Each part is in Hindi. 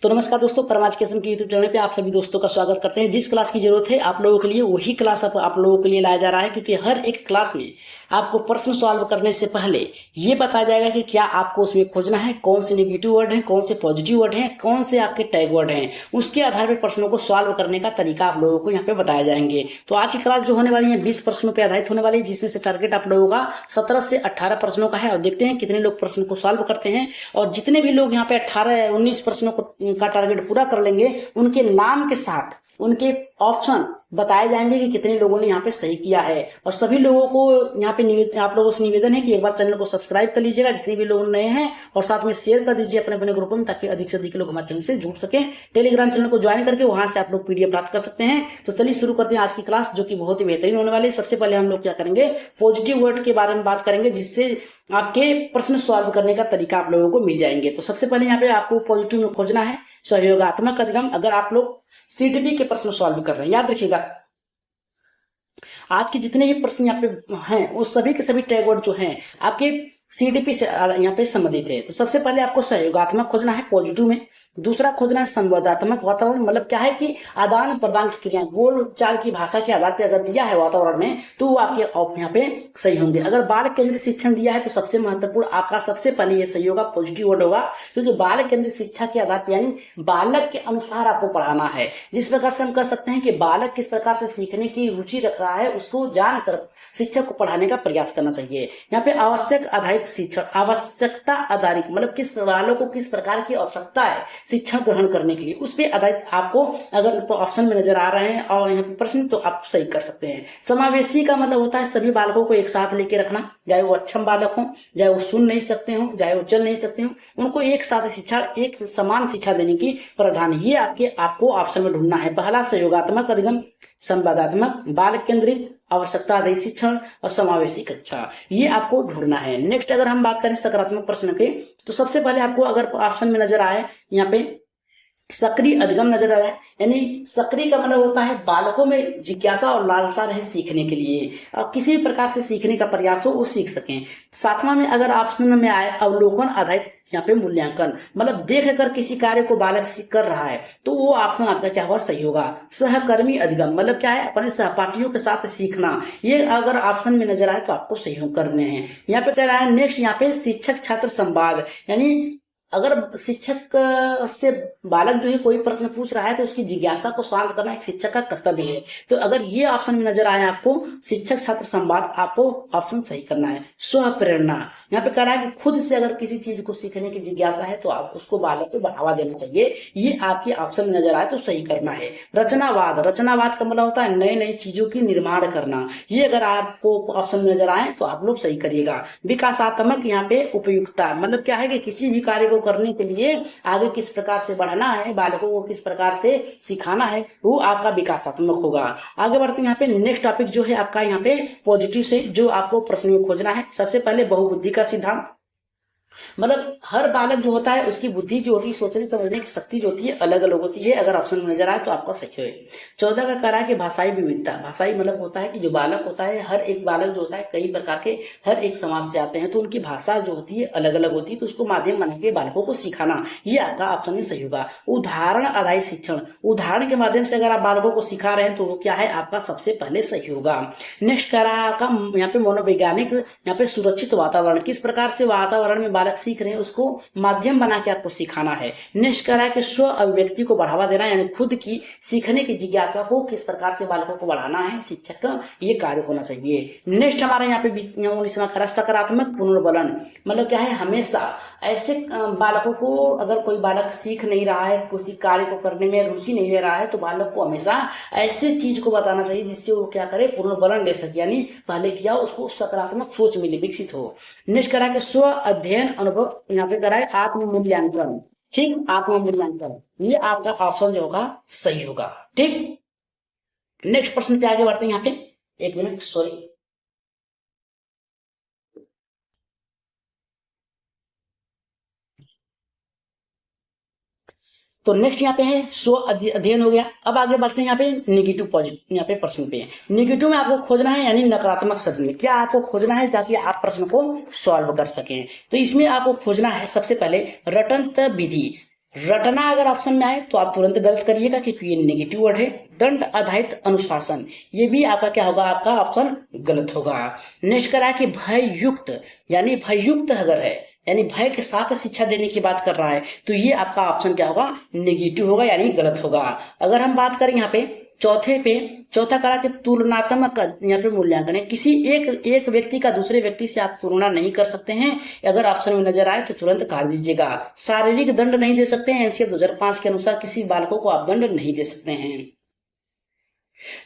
तो नमस्कार दोस्तों, परम एजुकेशन के यूट्यूब चैनल पे आप सभी दोस्तों का स्वागत करते हैं। जिस क्लास की जरूरत है आप लोगों के लिए वही क्लास आप लोगों के लिए लाया जा रहा है, क्योंकि हर एक क्लास में आपको प्रश्न सॉल्व करने से पहले ये बताया जाएगा कि क्या आपको उसमें खोजना है, कौन से नेगेटिव वर्ड हैं, कौन से पॉजिटिव वर्ड हैं, कौन से आपके टैग वर्ड हैं। उसके आधार पर प्रश्नों को सॉल्व करने का तरीका आप लोगों को यहाँ पे बताया जाएंगे। तो आज की क्लास जो होने वाली है 20 प्रश्नों पर आधारित होने वाली है, जिसमें से टारगेट आप लोगों का 17 से 18 प्रश्नों का है। और देखते हैं कितने लोग प्रश्न को सॉल्व करते हैं। और जितने भी लोग यहाँ पे 18-19 प्रश्नों का टारगेट पूरा कर लेंगे, उनके नाम के साथ उनके ऑप्शन बताए जाएंगे कि कितने लोगों ने यहाँ पे सही किया है। और सभी लोगों को यहाँ पे आप लोगों से निवेदन है कि एक बार चैनल को सब्सक्राइब कर लीजिएगा, जितने भी लोग नए हैं, और साथ में शेयर कर दीजिए अपने अपने ग्रुपों में, ताकि अधिक से अधिक लोग हमारे चैनल से जुड़ सकें। टेलीग्राम चैनल को ज्वाइन करके वहां से आप लोग पीडीएफ प्राप्त कर सकते हैं। तो चलिए शुरू करते हैं आज की क्लास, जो कि बहुत ही बेहतरीन होने वाली है। सबसे पहले हम लोग क्या करेंगे, पॉजिटिव वर्ड के बारे में बात करेंगे, जिससे आपके प्रश्न सॉल्व करने का तरीका आप लोगों को मिल जाएंगे। तो सबसे पहले यहाँ पे आपको पॉजिटिव में खोजना है सहयोगात्मक अधिगम। अगर आप लोग सीडीपी के प्रश्न सॉल्व कर रहे हैं, याद रखिएगा आज के जितने भी प्रश्न यहाँ पे हैं वो सभी के सभी टैग वर्ड जो हैं आपके सीडीपी से यहाँ पे संबंधित है। तो सबसे पहले आपको सहयोगात्मक खोजना है पॉजिटिव में। दूसरा खोजना है संवादात्मक वातावरण, मतलब क्या है कि आदान प्रदान की क्रियाएं, बोल चाल की भाषा के आधार पर अगर दिया है वातावरण में तो वो आपके यहाँ पे सही होंगे। अगर बालक केंद्रित शिक्षण दिया है तो सबसे महत्वपूर्ण आपका सबसे पहले ये सही होगा, पॉजिटिव वर्ड होगा, क्योंकि बालक केंद्रित शिक्षा के आधार पर यानी बालक के अनुसार आपको पढ़ाना है। जिस प्रकार से हम कह सकते हैं कि बालक किस प्रकार से सीखने की रुचि रख रहा है, उसको जानकर शिक्षक को पढ़ाने का प्रयास करना चाहिए। यहाँ पे आवश्यक आधारित शिक्षण, आवश्यकता आधारित मतलब किस बालक को किस प्रकार की आवश्यकता है शिक्षण ग्रहण करने के लिए, उस पर आधारित आपको अगर ऑप्शन में नजर आ रहे हैं और यहाँ पे प्रश्न, तो आप सही कर सकते हैं। समावेशी का मतलब होता है सभी बालकों को एक साथ लेके रखना, चाहे वो अक्षम बालक हो, चाहे वो सुन नहीं सकते हो, चाहे वो चल नहीं सकते हो, उनको एक साथ शिक्षा, एक समान शिक्षा देने की प्रावधान ये आपको ऑप्शन में ढूंढना है। पहला सहयोगात्मक अधिगम, संवादात्मक, बाल केंद्रित, आवश्यकता आधारित शिक्षण और समावेशी कक्षा, ये आपको ढूंढना है। नेक्स्ट अगर हम बात करें सकारात्मक प्रश्न के, तो सबसे पहले आपको अगर ऑप्शन में नजर आए यहाँ पे सक्रिय अधिगम नजर आ रहा है, यानी सक्रिय का मतलब होता है बालकों में जिज्ञासा और लालसा रहे सीखने के लिए, और किसी भी प्रकार से सीखने का प्रयास हो वो सीख सकें। सातवां में अगर ऑप्शन में आए अवलोकन आधारित यहाँ पे मूल्यांकन, मतलब देख कर किसी कार्य को बालक कर रहा है तो वो ऑप्शन आपका क्या होगा, सही होगा। सहकर्मी अधिगम मतलब क्या है, अपने सहपाठियों के साथ सीखना, ये अगर ऑप्शन में नजर आए तो आपको सही कर देने हैं। यहाँ पे कह रहा है नेक्स्ट यहाँ पे शिक्षक छात्र संवाद, यानी अगर शिक्षक से बालक जो है कोई प्रश्न पूछ रहा है तो उसकी जिज्ञासा को शांत करना एक शिक्षक का कर्तव्य है। तो अगर ये ऑप्शन में नजर आए आपको शिक्षक छात्र संवाद, आपको ऑप्शन सही करना है। स्व प्रेरणा, यहाँ पे कह रहा है कि खुद से अगर किसी चीज को सीखने की जिज्ञासा है तो आप उसको बालक को बढ़ावा देना चाहिए, ये आपके ऑप्शन में नजर आए तो सही करना है। रचनावाद, रचनावाद का मतलब होता है नए नए चीजों की निर्माण करना, ये अगर आपको ऑप्शन में नजर आए तो आप लोग सही करिएगा। विकासात्मक यहाँ पे उपयुक्तता, मतलब क्या है कि किसी भी कार्य को करने के लिए आगे किस प्रकार से बढ़ाना है, बालकों को किस प्रकार से सिखाना है, वो आपका विकासात्मक होगा। आगे बढ़ते हैं यहाँ पे नेक्स्ट टॉपिक जो है आपका यहाँ पे पॉजिटिव से जो आपको प्रश्न में खोजना है। सबसे पहले बहुबुद्धि का सिद्धांत, मतलब हर बालक जो होता है उसकी बुद्धि जो होती है, सोचने समझने की शक्ति जो होती है अलग अलग होती है। अगर ऑप्शन में नजर आए तो आपका सही है। 14 का कह रहा है कि भाषाई विविधता, भाषाई मतलब होता है कि जो बालक होता है, हर एक बालक जो होता है कई प्रकार के हर एक समाज से आते हैं, तो उनकी भाषा जो होती है अलग अलग होती है, तो उसको माध्यम बना के बालकों को सिखाना, ये आपका ऑप्शन में सही होगा। उदाहरण आधारित शिक्षण, उदाहरण के माध्यम से अगर आप बालकों को सिखा रहे हैं तो वो क्या है, आपका सबसे पहले सही होगा। नेक्स्ट कह रहा है आपका यहाँ पे मनोवैज्ञानिक, यहाँ पे सुरक्षित वातावरण, किस प्रकार से वातावरण में बालक सीख रहे हैं उसको माध्यम बना के आपको सिखाना है। नेक्स्ट कह रहा है कि स्व अभिव्यक्ति को बढ़ावा देना, यानी खुद की सीखने की जिज्ञासा को किस प्रकार से बालकों को बढ़ाना है, शिक्षक का ये कार्य होना चाहिए। नेक्स्ट हमारा यहाँ पे 19वां कह रहा है सकारात्मक पुनर्बलन, मतलब क्या है, हमेशा ऐसे बालकों को, अगर कोई बालक सीख नहीं रहा है, किसी कार्य को करने में रुचि नहीं ले रहा है, तो बालक को हमेशा ऐसे चीज को बताना चाहिए जिससे वो क्या करे, पुनर्बलन ले सके, यानी पहले किया उसको सकारात्मक सोच मिले, विकसित हो। नेक्स्ट कह रहा है कि स्व अध्ययन अनुभव, यहाँ पे कह रहा है आत्म मूल्यांकन, ठीक, आत्म मूल्यांकन, ये आपका ऑप्शन जो होगा सही होगा। ठीक, नेक्स्ट प्रश्न पे आगे बढ़ते हैं। यहाँ पे एक मिनट, सॉरी, तो नेक्स्ट यहाँ पे है स्व अध्ययन हो गया। अब आगे बढ़ते हैं यहाँ पे नेगेटिव पॉजिटिव, यहाँ पे प्रश्न पे नेगेटिव में आपको खोजना है, यानी नकारात्मक शब्द में क्या आपको खोजना है ताकि आप प्रश्न को सॉल्व कर सकें। तो इसमें आपको खोजना है सबसे पहले रटंत विधि, रटना अगर ऑप्शन में आए तो आप तुरंत गलत करिएगा क्योंकि ये नेगेटिव वर्ड है। दंड आधारित अनुशासन, ये भी आपका क्या होगा, आपका ऑप्शन गलत होगा। नेक्स्ट करा कि भय युक्त, यानी भययुक्त अगर है, यानी भय के साथ शिक्षा देने की बात कर रहा है, तो ये आपका ऑप्शन क्या होगा, नेगेटिव होगा, यानी गलत होगा। अगर हम बात करें यहाँ पे चौथा करा कि तुलनात्मक यहाँ पे मूल्यांकन है, किसी एक व्यक्ति का दूसरे व्यक्ति से आप तुलना नहीं कर सकते हैं। अगर ऑप्शन में नजर आए तो तुरंत काट दीजिएगा। शारीरिक दंड नहीं दे सकते हैं, एनसीएफ 2005 के अनुसार किसी बालकों को आप दंड नहीं दे सकते हैं।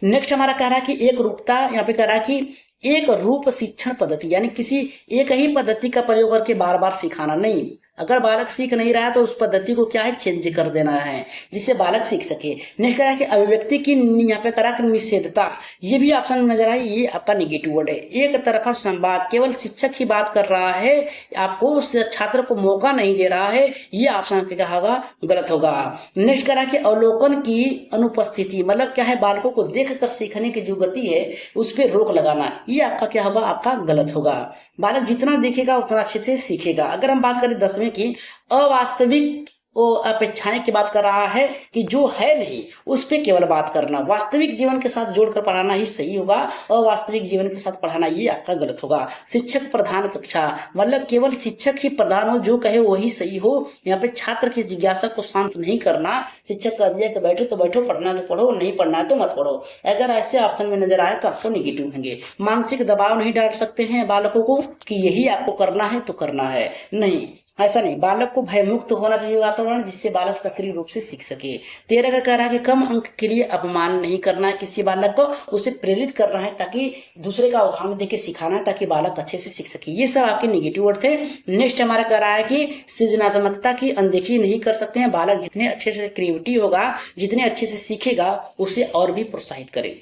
नेक्स्ट हमारा कह रहा है कि एक रूपता, यहाँ पे कह रहा है कि एक रूप शिक्षण पद्धति, यानी किसी एक ही पद्धति का प्रयोग करके बार बार सिखाना नहीं। अगर बालक सीख नहीं रहा है तो उस पद्धति को क्या है, चेंज कर देना है जिससे बालक सीख सके। नेक्स्ट करा कि अभिव्यक्ति की, यहाँ पे करा कि निषेधता, ये भी ऑप्शन में नजर आई, ये आपका निगेटिव वर्ड है। एक तरफा संवाद, केवल शिक्षक ही बात कर रहा है, आपको उस छात्र को मौका नहीं दे रहा है, ये ऑप्शन क्या होगा, गलत होगा। नेक्स्ट करा कि अवलोकन की अनुपस्थिति, मतलब क्या है, बालकों को देख कर सीखने की जो गति है उस पर रोक लगाना, ये आपका क्या होगा, आपका गलत होगा। बालक जितना देखेगा उतना अच्छे से सीखेगा। अगर हम बात करें 10वें की, अवास्तविक अपेक्षाएं की बात कर रहा है कि जो है नहीं उस पे केवल बात करना, वास्तविक जीवन के साथ जोड़कर पढ़ाना ही सही होगा, अवास्तविक जीवन के साथ पढ़ाना ये आपका गलत होगा। शिक्षक प्रधान कक्षा, मतलब केवल शिक्षक ही प्रधान हो, जो कहे वही सही हो। यहाँ पे छात्र की जिज्ञासा को शांत नहीं करना, शिक्षक कह दिया कि बैठो तो बैठो, पढ़ना तो पढ़ो, नहीं पढ़ना है तो मत पढ़ो। अगर ऐसे ऑप्शन में नजर आए तो आपको निगेटिव होंगे। मानसिक दबाव नहीं डाल सकते हैं बालकों को कि यही आपको करना है तो करना है, नहीं, ऐसा नहीं। बालक को भयमुक्त होना चाहिए वातावरण, जिससे बालक सक्रिय रूप से सीख सके। 13 का कह रहा है कि कम अंक के लिए अपमान नहीं करना है किसी बालक को, उसे प्रेरित करना है ताकि दूसरे का उदाहरण देके सिखाना है ताकि बालक अच्छे से सीख सके। ये सब आपके निगेटिव वर्ड थे। नेक्स्ट हमारा कह रहा है कि सृजनात्मकता की अनदेखी नहीं कर सकते हैं। बालक जितने अच्छे से क्रिएटिव होगा, जितने अच्छे से सीखेगा, उसे और भी प्रोत्साहित करें।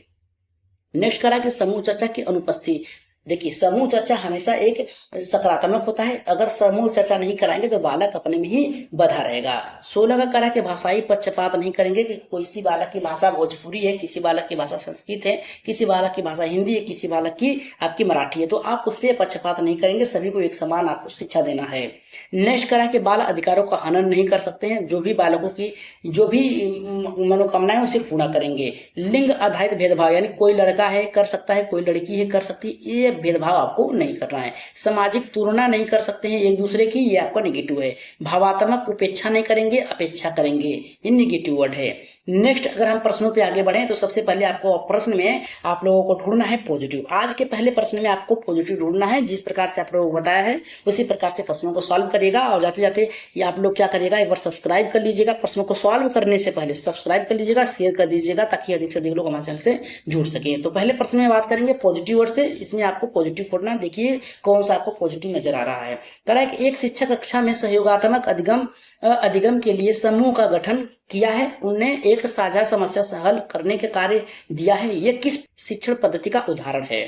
नेक्स्ट करा कि समूह चर्चा की अनुपस्थिति, देखिए समूह चर्चा हमेशा एक सकारात्मक होता है। अगर समूह चर्चा नहीं कराएंगे तो बालक अपने में ही बधा रहेगा। 16 का करा कि भाषाई पक्षपात नहीं करेंगे कि किसी बालक की भाषा भोजपुरी है, किसी बालक की भाषा संस्कृत है, किसी बालक की भाषा हिंदी है, किसी बालक की आपकी मराठी है, तो आप उस पर पक्षपात नहीं करेंगे, सभी को एक समान आपको शिक्षा देना है। नेक्स्ट करा कि बाल अधिकारों का हनन नहीं कर सकते हैं, जो भी बालकों की जो भी मनोकामनाएं उसे पूरा करेंगे। लिंग आधारित भेदभाव, यानी कोई लड़का है कर सकता है, कोई लड़की है कर सकती है, ये भेदभाव आपको नहीं करना है। सामाजिक तुलना नहीं कर सकते हैं एक दूसरे की, ये आपका निगेटिव है। भावात्मक उपेक्षा नहीं करेंगे, अपेक्षा करेंगे, ये निगेटिव वर्ड है। नेक्स्ट अगर हम प्रश्नों पे आगे बढ़े तो सबसे पहले आपको प्रश्न में आप लोगों को ढूंढना है पॉजिटिव। आज के पहले प्रश्न में आपको पॉजिटिव ढूंढना है, जिस प्रकार से आप लोगों को बताया है उसी प्रकार से प्रश्नों को सॉल्व करिएगा। और जाते जाते ये आप लोग क्या करिएगा, एक बार सब्सक्राइब कर लीजिएगा। प्रश्नों को सॉल्व करने से पहले सब्सक्राइब कर लीजिएगा, शेयर कर दीजिएगा ताकि अधिक से अधिक लोग हमारे चैनल से जुड़ सके। तो पहले प्रश्न में बात करेंगे पॉजिटिव वर्ड से, इसमें आपको पॉजिटिव खोजना, देखिए कौन सा आपको पॉजिटिव नजर आ रहा है। कह रहा है कि एक शिक्षक कक्षा में सहयोगात्मक अधिगम के लिए समूह का गठन किया है, उन्हें एक साझा समस्या से हल करने के कार्य दिया है। यह किस शिक्षण पद्धति का उदाहरण है?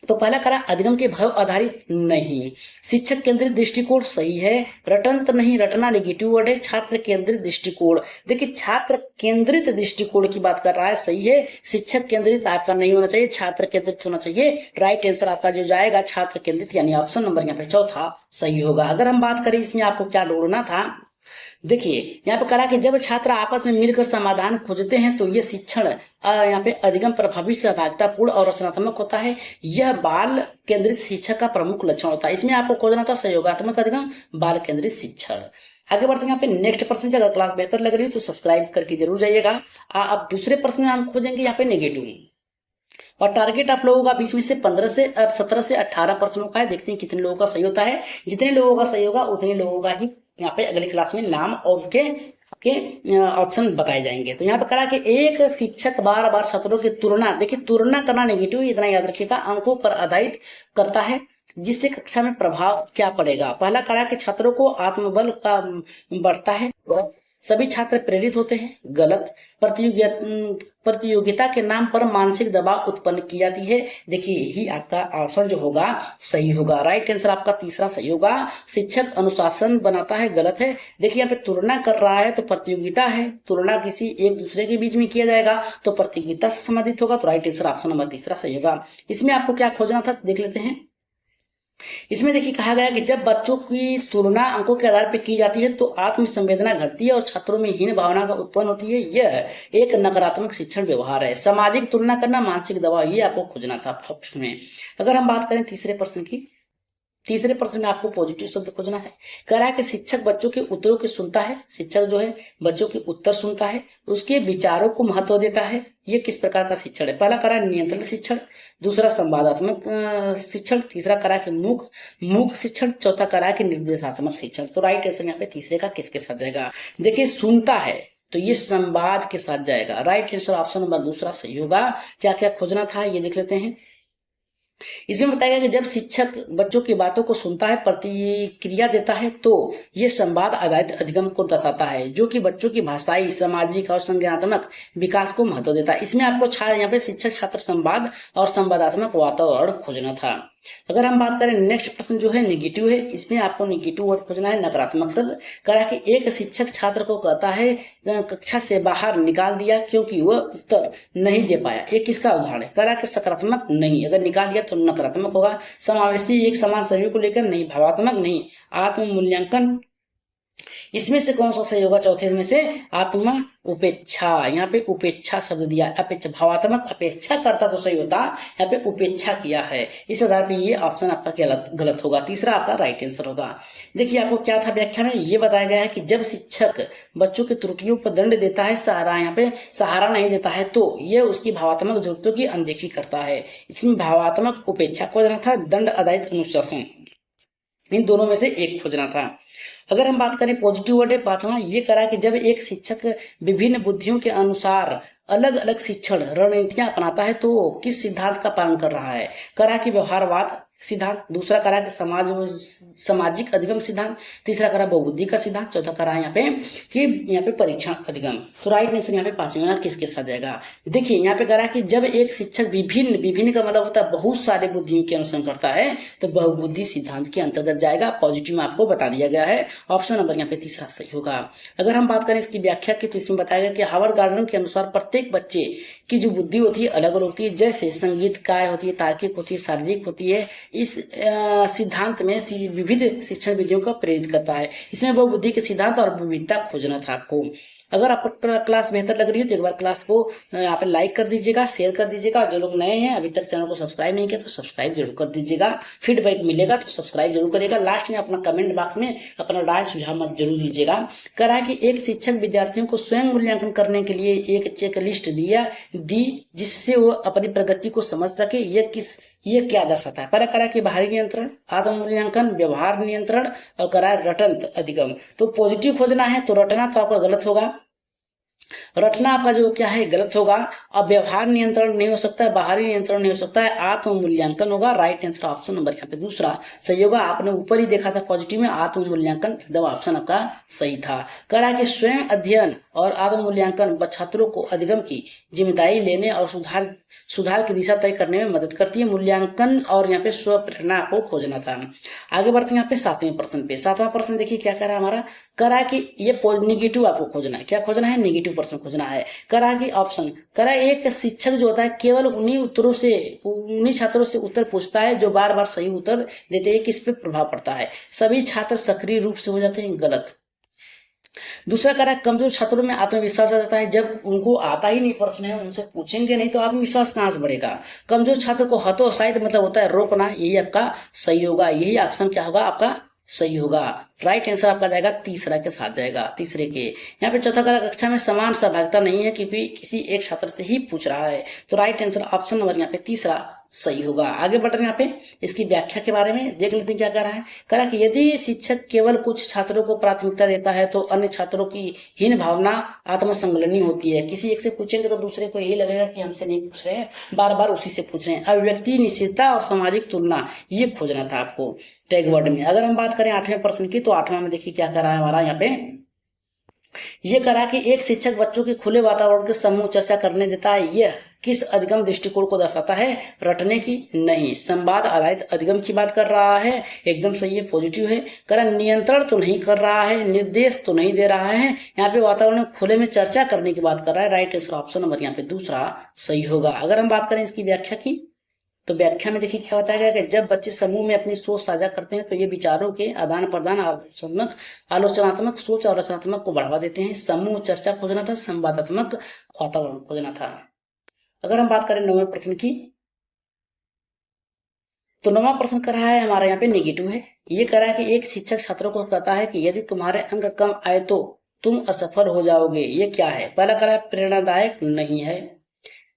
तो पहला करा अधिगम के भय आधारित नहीं, शिक्षक केंद्रित दृष्टिकोण सही है। रटंत नहीं, रटना नेगेटिव वर्ड है। छात्र केंद्रित दृष्टिकोण, देखिए छात्र केंद्रित दृष्टिकोण की बात कर रहा है, सही है। शिक्षक केंद्रित आपका नहीं होना चाहिए, छात्र केंद्रित होना चाहिए। राइट आंसर आपका जो जाएगा छात्र केंद्रित, यानी ऑप्शन नंबर यहाँ पे चौथा सही होगा। अगर हम बात करें इसमें आपको क्या ढूंढना था, देखिए यहाँ पे कहा कि जब छात्र आपस में मिलकर समाधान खोजते हैं तो ये शिक्षण यहाँ पे अधिगम प्रभावी, सहभागितापूर्ण और रचनात्मक होता है। यह बाल केंद्रित शिक्षा का प्रमुख लक्षण होता है। इसमें आपको खोजना था सहयोगात्मक अधिगम, बाल केंद्रित शिक्षण। आगे बढ़ते हैं यहाँ पे नेक्स्ट प्रश्न पे। अगर क्लास बेहतर लग रही है तो सब्सक्राइब करके जरूर जाइएगा। अब दूसरे प्रश्न में हम खोजेंगे यहाँ पे नेगेटिव, और टारगेट आप लोगों का बीच में से 17 से 18 प्रश्नों का है। देखते हैं कितने लोगों का सही होता है। जितने लोगों का सही होगा उतने लोगों का ही यहाँ पे अगली क्लास में नाम और उसके आपके ऑप्शन बताए जाएंगे। तो यहाँ पे करा कि एक शिक्षक बार बार छात्रों की तुलना, देखिए तुलना करना नेगेटिव, इतना याद रखिएगा, अंकों पर आधारित करता है, जिससे कक्षा में प्रभाव क्या पड़ेगा। पहला करा कि छात्रों को आत्मबल का बढ़ता है, सभी छात्र प्रेरित होते हैं, गलत। प्रतियोगिता के नाम पर मानसिक दबाव उत्पन्न की जाती है, देखिए यही आपका ऑप्शन जो होगा सही होगा। राइट आंसर आपका तीसरा सही होगा। शिक्षक अनुशासन बनाता है, गलत है। देखिए यहाँ पे तुलना कर रहा है तो प्रतियोगिता है, तुलना किसी एक दूसरे के बीच में किया जाएगा तो प्रतियोगिता से संबंधित होगा। तो राइट आंसर ऑप्शन नंबर तीसरा सही होगा। इसमें आपको क्या खोजना था देख लेते हैं। इसमें देखिए कहा गया कि जब बच्चों की तुलना अंकों के आधार पर की जाती है तो आत्म संवेदना घटती है और छात्रों में हीन भावना का उत्पन्न होती है। यह एक नकारात्मक शिक्षण व्यवहार है। सामाजिक तुलना करना, मानसिक दबाव, ये आपको खोजना था फर्स्ट में। अगर हम बात करें तीसरे प्रश्न की, तीसरे प्रश्न में आपको पॉजिटिव शब्द खोजना है। कह रहा है कि शिक्षक बच्चों के उत्तरों की सुनता है, शिक्षक जो है बच्चों के उत्तर सुनता है, उसके विचारों को महत्व देता है। ये किस प्रकार का शिक्षण है? पहला करा नियंत्रण शिक्षण, दूसरा संवादात्मक शिक्षण, तीसरा करा कि मूक शिक्षण, चौथा करा कि निर्देशात्मक शिक्षण। तो राइट आंसर यहाँ पे तीसरे का किसके साथ जाएगा? देखिए सुनता है तो ये संवाद के साथ जाएगा। राइट आंसर ऑप्शन नंबर दूसरा सही होगा। क्या क्या खोजना था ये देख लेते हैं। इसमें बताया गया कि जब शिक्षक बच्चों की बातों को सुनता है, प्रतिक्रिया देता है, तो ये संवाद आधारित अधिगम को दर्शाता है, जो कि बच्चों की भाषाई, सामाजिक और संज्ञानात्मक विकास को महत्व देता है। इसमें आपको यहाँ पे शिक्षक छात्र संवाद और संवादात्मक वातावरण खोजना था। अगर हम बात करें नेक्स्ट प्रश्न जो है नेगेटिव है, इसमें आपको नेगेटिव वर्ड खोजना है, नकारात्मक शब्द। कहा कि एक शिक्षक छात्र को कहता है कक्षा से बाहर निकाल दिया क्योंकि वह उत्तर नहीं दे पाया। एक किसका उदाहरण है? कहा कि सकारात्मक नहीं, अगर निकाल दिया तो नकारात्मक होगा। समावेशी, एक समान सभी को लेकर नहीं, भावात्मक नहीं। आत्म मूल्यांकन, इसमें से कौन सा सही होगा? चौथे में से आत्मा उपेक्षा, यहाँ पे उपेक्षा शब्द दिया, अपेक्षा, भावात्मक अपेक्षा करता तो सही होता, यहाँ पे उपेक्षा किया है। इस आधार पे ये ऑप्शन आपका गलत होगा। तीसरा आपका राइट आंसर होगा। देखिए आपको क्या था व्याख्या में, ये बताया गया है कि जब शिक्षक बच्चों की त्रुटियों पर दंड देता है, सहारा यहाँ पे सहारा नहीं देता है, तो ये उसकी भावात्मक जरूरतों की अनदेखी करता है। इसमें भावात्मक उपेक्षा खोजना था, दंड आधारित अनुशासन, इन दोनों में से एक खोजना था। अगर हम बात करें पॉजिटिव वर्ड है पांचवा, ये करा कि जब एक शिक्षक विभिन्न बुद्धियों के अनुसार अलग अलग शिक्षण रणनीतियां अपनाता है तो किस सिद्धांत का पालन कर रहा है? करा कि व्यवहारवाद सिद्धांत, दूसरा करा कि सामाजिक अधिगम सिद्धांत, तीसरा करा बहुबुद्धि का सिद्धांत, चौथा करा यहाँ पे परीक्षण अधिगम। तो राइट आंसर यहाँ पे पांचवा किसके साथ जाएगा? देखिए यहाँ पे करा कि जब एक शिक्षक विभिन्न का मतलब होता है बहुत सारे बुद्धियों के अनुसरण करता है तो बहुबुद्धि सिद्धांत के अंतर्गत जाएगा। पॉजिटिव में आपको बता दिया गया है, ऑप्शन नंबर यहाँ पे तीसरा सही होगा। अगर हम बात करें इसकी व्याख्या की तो इसमें बताया गया कि हार्वर्ड गार्डन के अनुसार प्रत्येक बच्चे की जो बुद्धि होती है अलग अलग होती है, जैसे संगीत काय होती है, तार्किक होती है, शारीरिक होती है। इस सिद्धांत में विविध शिक्षण विधियों को प्रेरित करता है। इसमें बहुबुद्धि के सिद्धांत और विविधता खोजना था आपको। अगर आपको क्लास बेहतर लग रही है तो एक बार क्लास को यहाँ पे लाइक कर दीजिएगा, शेयर कर दीजिएगा। जो लोग नए हैं अभी तक चैनल को सब्सक्राइब नहीं किया तो सब्सक्राइब जरूर कर दीजिएगा। फीडबैक मिलेगा तो सब्सक्राइब जरूर करिएगा। लास्ट में अपना कमेंट बॉक्स में अपना राय सुझाव मत जरूर दीजिएगा। कहा कि एक शिक्षक विद्यार्थियों को स्वयं मूल्यांकन करने के लिए एक चेक लिस्ट दी जिससे वो अपनी प्रगति को समझ सके। ये क्या दर्शाता है? पहला करा कि बाहरी नियंत्रण, आत्म मूल्यांकन, व्यवहार नियंत्रण और करा रटन अधिगम। तो पॉजिटिव खोजना है तो रटना तो आपका गलत होगा, रटना आपका जो क्या है गलत होगा। अब व्यवहार नियंत्रण नहीं हो सकता है, बाहरी नियंत्रण नहीं हो सकता है, आत्म मूल्यांकन होगा। राइट आंसर ऑप्शन नंबर यहाँ पे दूसरा सही होगा। आपने ऊपर ही देखा था पॉजिटिव में आत्म मूल्यांकन, एकदम ऑप्शन आपका सही था। करा कि स्वयं अध्ययन और आत्म मूल्यांकन छात्रों को अधिगम की जिम्मेदारी लेने और सुधार की दिशा तय करने में मदद करती है। मूल्यांकन और यहाँ पे स्व प्रेरणा को खोजना था। आगे बढ़ते हैं यहाँ पे सातवें प्रश्न पे। सातवां प्रश्न देखिए क्या कह रहा है हमारा, करा कि ये निगेटिव आपको खोजना है। क्या खोजना है? नेगेटिव प्रश्न खोजना है। करा कि ऑप्शन, करा एक शिक्षक जो होता है केवल उन्हीं छात्रों से उत्तर पूछता है जो बार बार सही उत्तर देते हैं। किस पे प्रभाव पड़ता है? सभी छात्र सक्रिय रूप से हो जाते हैं, गलत। दूसरा करा कमजोर छात्रों में आत्मविश्वास आ जाता है। जब उनको आता ही नहीं प्रश्न है, उनसे पूछेंगे नहीं तो आत्मविश्वास कहां से बढ़ेगा? कमजोर छात्र को हतोत्साहित मतलब होता है रोकना, यही आपका सही होगा। यही ऑप्शन क्या होगा? आपका सही होगा। राइट आंसर आपका जाएगा तीसरा के साथ जाएगा, तीसरे के। यहाँ पे चौथा करा कक्षा में समान सहभागिता नहीं है क्योंकि किसी एक छात्र से ही पूछ रहा है। तो राइट आंसर ऑप्शन नंबर यहाँ पे तीसरा सही होगा। आगे बढ़ रहे हैं यहाँ पे इसकी व्याख्या के बारे में देख लेते हैं क्या कह रहा है। करा कि यदि शिक्षक केवल कुछ छात्रों को प्राथमिकता देता है तो अन्य छात्रों की हीन भावना आत्मसंलग्नी होती है। किसी एक से पूछेंगे तो दूसरे को यही लगेगा कि हमसे नहीं पूछ रहे हैं, बार बार उसी से पूछ रहे हैं। अभिव्यक्ति, निश्चितता और सामाजिक तुलना, ये खोजना था आपको टैग वर्ड में। अगर हम बात करें आठवें प्रश्न की तो आठवां में देखिए क्या कर रहा है हमारा यहाँ पे, ये करा कि एक शिक्षक बच्चों के खुले वातावरण के समूह चर्चा करने देता है। यह किस अधिगम दृष्टिकोण को दर्शाता है? रटने की नहीं, संवाद आधारित अधिगम की बात कर रहा है, एकदम सही है, पॉजिटिव है। करा नियंत्रण तो नहीं कर रहा है, निर्देश तो नहीं दे रहा है, यहाँ पे वातावरण में खुले में चर्चा करने की बात कर रहा है। राइट आंसर ऑप्शन नंबर यहाँ पे दूसरा सही होगा। अगर हम बात करें इसकी व्याख्या की तो व्याख्या में देखिए क्या बताया गया कि जब बच्चे समूह में अपनी सोच साझा करते हैं तो ये विचारों के आदान प्रदान, आलोचनात्मक सोच और रचनात्मक को बढ़ावा देते हैं। समूह चर्चा खोजना था, संवादात्मक वातावरण खोजना था। अगर हम बात करें 9वें प्रश्न की, तो 9वां प्रश्न कर रहा है हमारा यहाँ पे नेगेटिव है। ये कह रहा है कि एक शिक्षक छात्रों को कहता है कि यदि तुम्हारे अंक कम आए तो तुम असफल हो जाओगे। ये क्या है? पहला कह रहा है प्रेरणादायक नहीं है,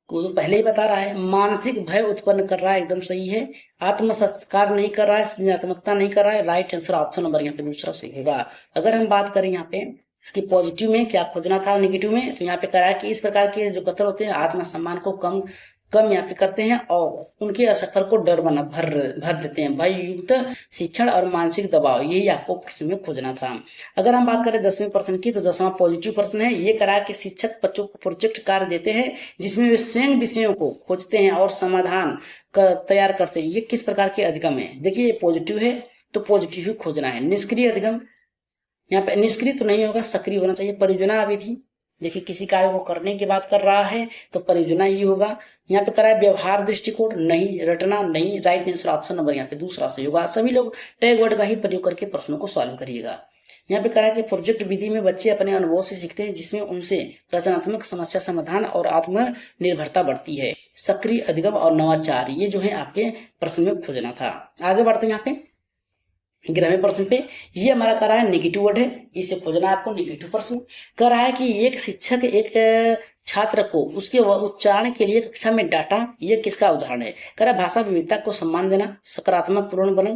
वो तो पहले ही बता रहा है। मानसिक भय उत्पन्न कर रहा है, एकदम सही है। आत्म संस्कार नहीं कर रहा है, सृजनात्मकता नहीं कर रहा है। राइट आंसर ऑप्शन नंबर यहाँ पे दूसरा सही होगा। अगर हम बात करें यहाँ पे इसकी पॉजिटिव में क्या खोजना था, नेगेटिव में, तो यहाँ पे कह रहा है कि इस प्रकार के जो कथन होते हैं आत्मसम्मान को कम यहाँ पे करते हैं और उनके असफल को डर बना भर देते हैं। भय युक्त शिक्षण और मानसिक दबाव, यही आपको प्रश्न में खोजना था। अगर हम बात करें 10वें प्रश्न की, तो 10वां पॉजिटिव प्रश्न है। ये करा कि शिक्षक बच्चों को प्रोजेक्ट कार्य देते हैं जिसमें वे स्वयं विषयों को खोजते हैं और समाधान तैयार करते हैं। ये किस प्रकार के अधिगम है? देखिए ये पॉजिटिव है तो पॉजिटिव ही खोजना है। निष्क्रिय अधिगम, यहाँ पे निष्क्रिय तो नहीं होगा, सक्रिय होना चाहिए। परियोजना अवधि, देखिए किसी कार्य को करने की बात कर रहा है तो परियोजना ही होगा। यहाँ पे करा है व्यवहार दृष्टिकोण नहीं, रटना नहीं। राइट आंसर ऑप्शन नंबर यहाँ पे दूसरा सही होगा। सभी लोग टैग वर्ड का ही प्रयोग करके प्रश्नों को सॉल्व करिएगा। यहाँ पे करा है कि प्रोजेक्ट विधि में बच्चे अपने अनुभव से सीखते हैं जिसमें उनसे रचनात्मक समस्या समाधान और आत्मनिर्भरता बढ़ती है। सक्रिय अधिगम और नवाचार, ये जो है आपके प्रश्न में खोजना था। आगे बढ़ते हैं यहाँ पे 11वें प्रश्न पे। ये हमारा कर रहा है नेगेटिव वर्ड है, इसे खोजना है आपको। नेगेटिव प्रश्न कर रहा है कि एक शिक्षक एक छात्र को उसके उच्चारण के लिए कक्षा में डांटा, ये किसका उदाहरण है? कह रहा है भाषा विविधता को सम्मान देना, सकारात्मक पूर्ण बने,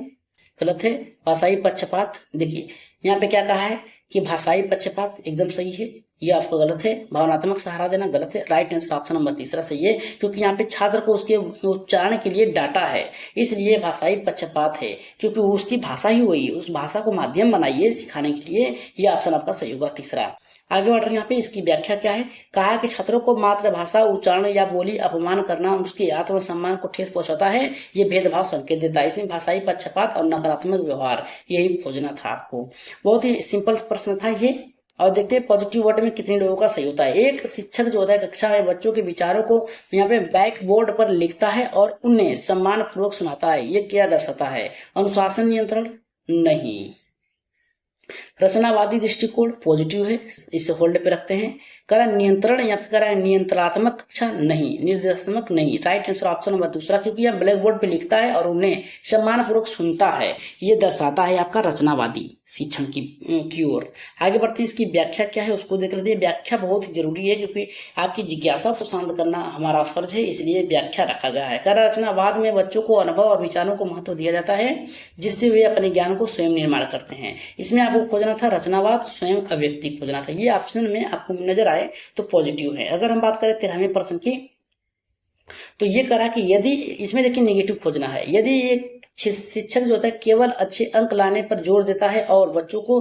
गलत है। भाषाई पक्षपात, देखिए यहाँ पे क्या कहा है कि भाषाई पक्षपात, एकदम सही है, ये आपको गलत है। भावनात्मक सहारा देना, गलत है। राइट आंसर ऑप्शन नंबर तीसरा सही है, क्योंकि यहाँ पे छात्र को उसके उच्चारण के लिए डाटा है, इसलिए भाषाई पक्षपात है, क्योंकि उसकी भाषा ही वही, उस भाषा को माध्यम बनाइए सिखाने के लिए। ये ऑप्शन आपका सही होगा तीसरा। आगे बढ़ रहे हैं यहाँ पे, इसकी व्याख्या क्या है? कहा कि छात्रों को मातृभाषा उच्चारण या बोली अपमान करना उसके आत्मसम्मान को ठेस पहुंचाता है, ये भेदभाव संकेत देता है। इसमें भाषाई पक्षपात और नकारात्मक व्यवहार, यही खोजना था आपको। बहुत ही सिंपल प्रश्न था ये। और देखते हैं पॉजिटिव वर्ड में कितने लोगों का सही होता है। एक शिक्षक जो होता है कक्षा में बच्चों के विचारों को यहाँ पे बैक बोर्ड पर लिखता है और उन्हें सम्मान पूर्वक सुनाता है, ये क्या दर्शाता है? अनुशासन नियंत्रण नहीं। रचनावादी दृष्टिकोण पॉजिटिव है, इसे होल्ड पे रखते हैं। करा नियंत्रण, यहाँ पे करा है नियंत्रणात्मक कक्षा नहीं, निर्देशात्मक नहीं। राइट आंसर ऑप्शन नंबर दूसरा, क्योंकि यह ब्लैक बोर्ड पे लिखता है और उन्हें सम्मान पूर्वक सुनता है, ये दर्शाता है आपका रचनावादी शिक्षण की ओर। आगे बढ़ते हैं, इसकी व्याख्या क्या है उसको देख लेते हैं। व्याख्या बहुत ही जरूरी है क्योंकि आपकी जिज्ञासा को शांत करना हमारा फर्ज है, इसलिए व्याख्या रखा गया है। करा रचनावाद में बच्चों को अनुभव और विचारों को महत्व दिया जाता है जिससे वे अपने ज्ञान को स्वयं निर्माण करते हैं। इसमें आपको खोजना था रचनावाद स्वयं अभिव्यक्ति खोजना था, ये ऑप्शन में आपको नजर आए तो पॉजिटिव है। अगर हम बात करें 13वें प्रश्न की, तो ये करा कि यदि इसमें देखिए नेगेटिव खोजना है। यदि एक शिक्षक जो होता है केवल अच्छे अंक लाने पर जोर देता है और बच्चों को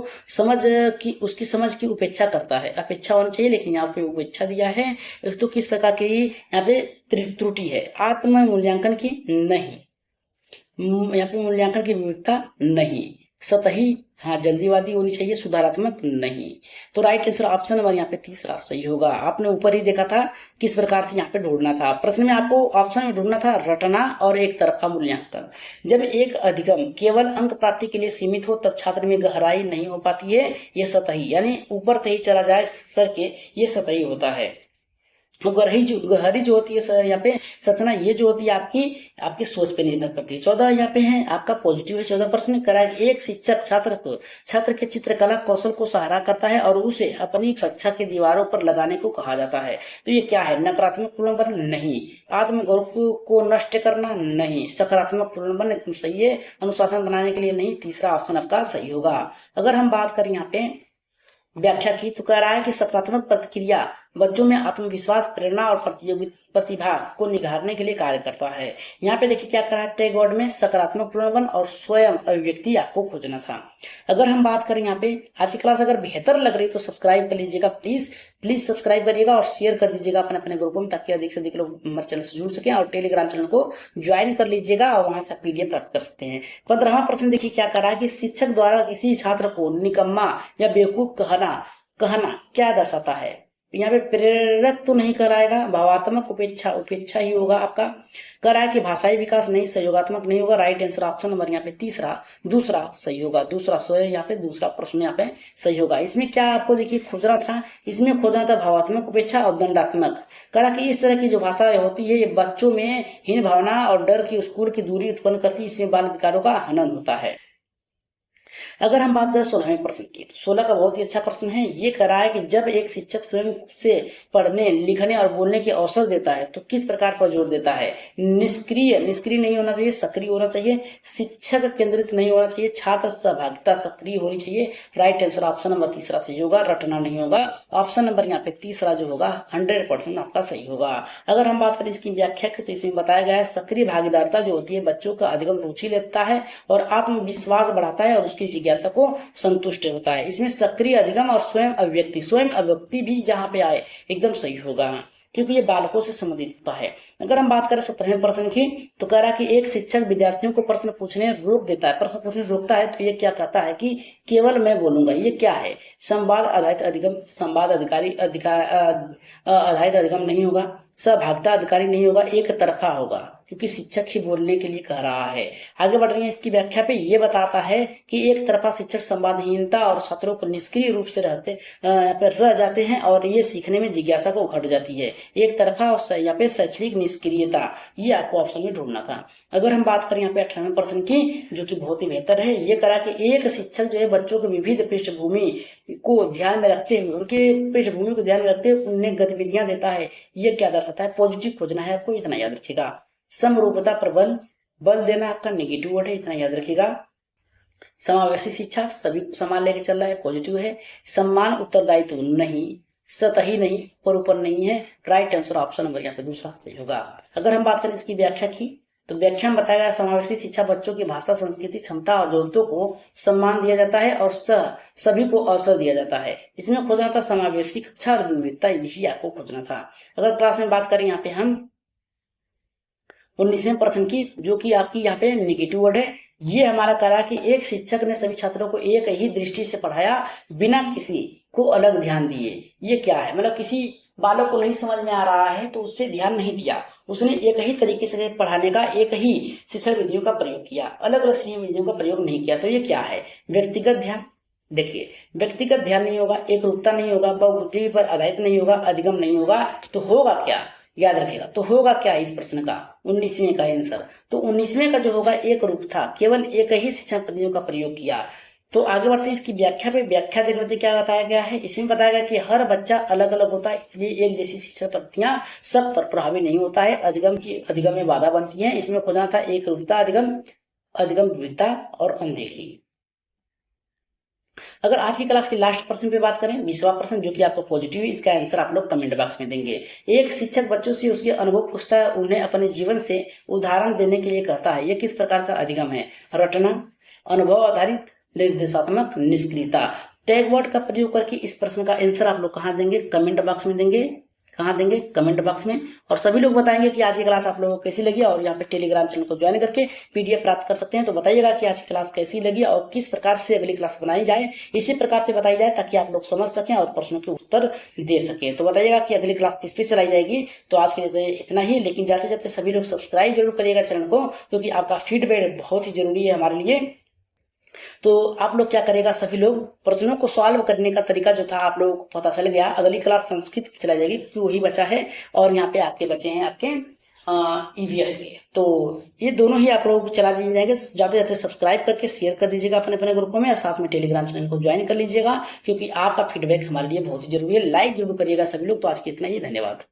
उसकी समझ की उपेक्षा करता है, अपेक्षा होना चाहिए लेकिन यहाँ पे उपेक्षा दिया है, तो किस प्रकार की यहाँ पे त्रुटि है? आत्म मूल्यांकन की नहीं, यहाँ पे मूल्यांकन की विविधता नहीं, सतही हाँ जल्दीबाजी होनी चाहिए, सुधारात्मक नहीं। तो राइट आंसर ऑप्शन नंबर यहाँ पे तीसरा सही होगा। आपने ऊपर ही देखा था किस प्रकार से यहाँ पे ढूंढना था। प्रश्न में आपको ऑप्शन में ढूंढना था रटना और एक तरफा मूल्यांकन। जब एक अधिगम केवल अंक प्राप्ति के लिए सीमित हो तब छात्र में गहराई नहीं हो पाती है, ये सतही यानी ऊपर से ही चला जाए सर के, ये सतही होता है। गहरी जो होती है यहाँ पे संरचना, ये जो होती है आपकी सोच पे निर्भर करती है। 14 यहाँ पे है आपका पॉजिटिव है। 14 प्रश्न करा एक शिक्षक छात्र के चित्रकला कौशल को सहारा करता है और उसे अपनी कक्षा के दीवारों पर लगाने को कहा जाता है, तो ये क्या है? नकारात्मक पूर्णबन नहीं, आत्मगौरव को नष्ट करना नहीं, सकारात्मक पूर्णबन एकदम सही है, अनुशासन बनाने के लिए नहीं, तीसरा ऑप्शन आपका सही होगा। अगर हम बात करें यहाँ पे व्याख्या की, तो कह रहा है कि सकारात्मक प्रतिक्रिया बच्चों में आत्मविश्वास, प्रेरणा और प्रतिभा को निखारने के लिए कार्य करता है। यहाँ पे देखिए क्या कर रहा है, टैग वर्ड में सकारात्मक प्रणवन और स्वयं अभिव्यक्ति आपको खोजना था। अगर हम बात करें यहाँ पे आज की क्लास अगर बेहतर लग रही तो सब्सक्राइब कर लीजिएगा, प्लीज सब्सक्राइब करिएगा और शेयर कर दीजिएगा अपने ग्रुप में, ताकि अधिक से अधिक लोग हमारे चैनल से जुड़ सके। और टेलीग्राम चैनल को ज्वाइन कर लीजिएगा और वहां से पीडीएफ प्राप्त कर सकते हैं। 15वां प्रश्न देखिए क्या कर रहा है कि शिक्षक द्वारा किसी छात्र को निकम्मा या बेवकूफ कहना क्या दर्शाता है? यहाँ पे प्रेरक तो नहीं कराएगा, भावात्मक उपेक्षा उपेक्षा ही होगा आपका। कह रहा है कि भाषाई विकास नहीं, सहयोगात्मक नहीं होगा। राइट आंसर ऑप्शन नंबर यहाँ पे तीसरा दूसरा सही होगा। दूसरा सही, यहाँ पे दूसरा प्रश्न यहाँ पे सही होगा। इसमें क्या आपको देखिए खोजना था, इसमें खोजना था भावात्मक उपेक्षा और दंडात्मक। कह रहा कि इस तरह की जो भाषा होती है ये बच्चों में हीन भावना और डर की स्कूल की दूरी उत्पन्न करती है, इसमें बाल अधिकारों का हनन होता है। अगर हम बात करें 16वें प्रश्न की, तो 16 का बहुत ही अच्छा प्रश्न है। ये कह रहा है कि जब एक शिक्षक स्वयं से पढ़ने लिखने और बोलने के अवसर देता है तो किस प्रकार पर जोर देता है। निष्क्रिय निष्क्रिय नहीं होना चाहिए, सक्रिय होना चाहिए। शिक्षक केंद्रित नहीं होना चाहिए, छात्र सहभागिता सक्रिय होनी चाहिए। राइट आंसर ऑप्शन नंबर तीसरा सही होगा, रटना नहीं होगा। ऑप्शन नंबर यहाँ पे तीसरा जो होगा 100% आपका सही होगा। अगर हम बात करें इसकी व्याख्या की, तो इसमें बताया गया है सक्रिय भागीदारिता जो होती है बच्चों का अधिगम रुचि लेता है और आत्मविश्वास बढ़ाता है और उसकी जिज्ञासा को संतुष्ट होता है। इसमें सक्रिय अधिगम और स्वयं अभिव्यक्ति भी जहां पे आए एकदम सही होगा, क्योंकि ये बालकों से संबंधित होता है। अगर हम बात करें 17वें प्रश्न की, तो कह रहा है कि एक शिक्षक विद्यार्थियों को प्रश्न पूछने रोक देता है, प्रश्न पूछने रोकता है, तो ये क्या कहता है कि केवल मैं बोलूंगा। ये क्या है, संवाद आधारित अधिगम, संवाद आधारित अधिगम नहीं होगा, सहभागिता अधिकारी नहीं होगा, एक तरफा होगा, क्योंकि शिक्षक ही बोलने के लिए कह रहा है। आगे बढ़ रही है इसकी व्याख्या पे, ये बताता है कि एक तरफा शिक्षक संवादहीनता और छात्रों को निष्क्रिय रूप से रह जाते हैं और ये सीखने में जिज्ञासा को घट जाती है। एक तरफा और यहाँ पे शैक्षणिक निष्क्रियता, ये आपको ऑप्शन में ढूंढना था। अगर हम बात करें यहाँ पे 18वें प्रश्न की, जो कि बहुत ही बेहतर है, ये करा कि एक शिक्षक जो है बच्चों के विविध पृष्ठभूमि को ध्यान में रखते हुए, उनके पृष्ठभूमि को ध्यान में रखते हुए उन्हें गतिविधियां देता है। ये क्या दर्शाता है, पॉजिटिव खोजना है आपको, इतना याद रखिएगा। समरूपता पर बल देना आपका नेगेटिव वर्ड है, इतना याद रखिएगा। समावेशी शिक्षा, सभी को समान लेके चल रहा है, पॉजिटिव है। सम्मान उत्तरदायित्व नहीं, सतही नहीं, पर ऊपर नहीं है। राइट आंसर ऑप्शन नंबर यहाँ पे दूसरा सही होगा। अगर हम बात करें इसकी व्याख्या की, तो व्याख्या में बताया गया समावेशी शिक्षा बच्चों की भाषा, संस्कृति, क्षमता और जरूरतों को सम्मान दिया जाता है और सभी को अवसर दिया जाता है। इसमें खोजना था समावेशी कक्षा और विविधता, यही आपको खोजना था। अगर क्लास में बात करें यहाँ पे हम 19वें प्रश्न की, जो कि आपकी यहाँ पे नेगेटिव वर्ड है, ये हमारा करा कि एक शिक्षक ने सभी छात्रों को एक ही दृष्टि से पढ़ाया बिना किसी को अलग ध्यान दिए। ये क्या है, मतलब किसी बालक को नहीं समझ में आ रहा है तो उस पर ध्यान नहीं दिया, उसने एक ही तरीके से पढ़ाने का, एक ही शिक्षण विधियों का प्रयोग किया, अलग अलग शिक्षण विधियों का प्रयोग नहीं किया। तो ये क्या है, व्यक्तिगत ध्यान। देखिए व्यक्तिगत ध्यान नहीं होगा, एक रूपता नहीं होगा, बहुबुद्धि पर आधारित नहीं होगा, अधिगम नहीं होगा, तो होगा क्या, याद रखिएगा। तो होगा क्या इस प्रश्न का 19वें का आंसर, तो 19वें का जो होगा एक रूप था, केवल एक ही शिक्षण पद्धतियों का प्रयोग किया। तो आगे बढ़ते हैं इसकी व्याख्या पे। व्याख्या देख लेते क्या बताया गया है। इसमें बताया गया कि हर बच्चा अलग अलग होता है, इसलिए एक जैसी शिक्षण पद्धतियां सब पर प्रभावी नहीं होता है, अधिगम में बाधा बनती है। इसमें खोजना था एक रूपता, अधिगम विविधता और अनदेखी। अगर आज की क्लास के लास्ट प्रश्न पे बात करें, 20वां प्रश्न, जो कि आपको पॉजिटिव है, इसका आंसर आप लोग कमेंट बॉक्स में देंगे। एक शिक्षक बच्चों से उसके अनुभव पूछता है, उन्हें अपने जीवन से उदाहरण देने के लिए कहता है। यह किस प्रकार का अधिगम है, रटना, अनुभव आधारित, निर्देशात्मक, निष्क्रियता। टैग वर्ड का प्रयोग करके इस प्रश्न का आंसर आप लोग कहाँ देंगे, कमेंट बॉक्स में देंगे। कहाँ देंगे, कमेंट बॉक्स में। और सभी लोग बताएंगे कि आज की क्लास आप लोगों को कैसी लगी, और यहाँ पे टेलीग्राम चैनल को ज्वाइन करके पीडीएफ प्राप्त कर सकते हैं। तो बताइएगा कि आज की क्लास कैसी लगी और किस प्रकार से अगली क्लास बनाई जाए, इसी प्रकार से बताई जाए ताकि आप लोग समझ सकें और प्रश्नों के उत्तर दे सकें। तो बताइएगा कि अगली क्लास किस पे चलाई जाएगी। तो आज के लिए इतना ही, लेकिन जाते जाते सभी लोग सब्सक्राइब जरूर करिएगा चैनल को, क्योंकि आपका फीडबैक बहुत ही जरूरी है हमारे लिए। तो आप लोग क्या करेगा, सभी लोग प्रश्नों को सॉल्व करने का तरीका जो था आप लोगों को पता चल गया। अगली क्लास संस्कृत चला जाएगी, क्योंकि वही बचा है और यहाँ पे आपके बचे हैं आपके ईवीएस के। तो ये दोनों ही आप लोगों को चला दिए जाएंगे। जाते जाते सब्सक्राइब करके शेयर कर दीजिएगा अपने अपने ग्रुपों में, और साथ में टेलीग्राम चैनल को ज्वाइन कर लीजिएगा, क्योंकि आपका फीडबैक हमारे लिए बहुत ही जरूरी है। लाइक जरूर करिएगा सभी लोग। तो आज के इतना ही, धन्यवाद।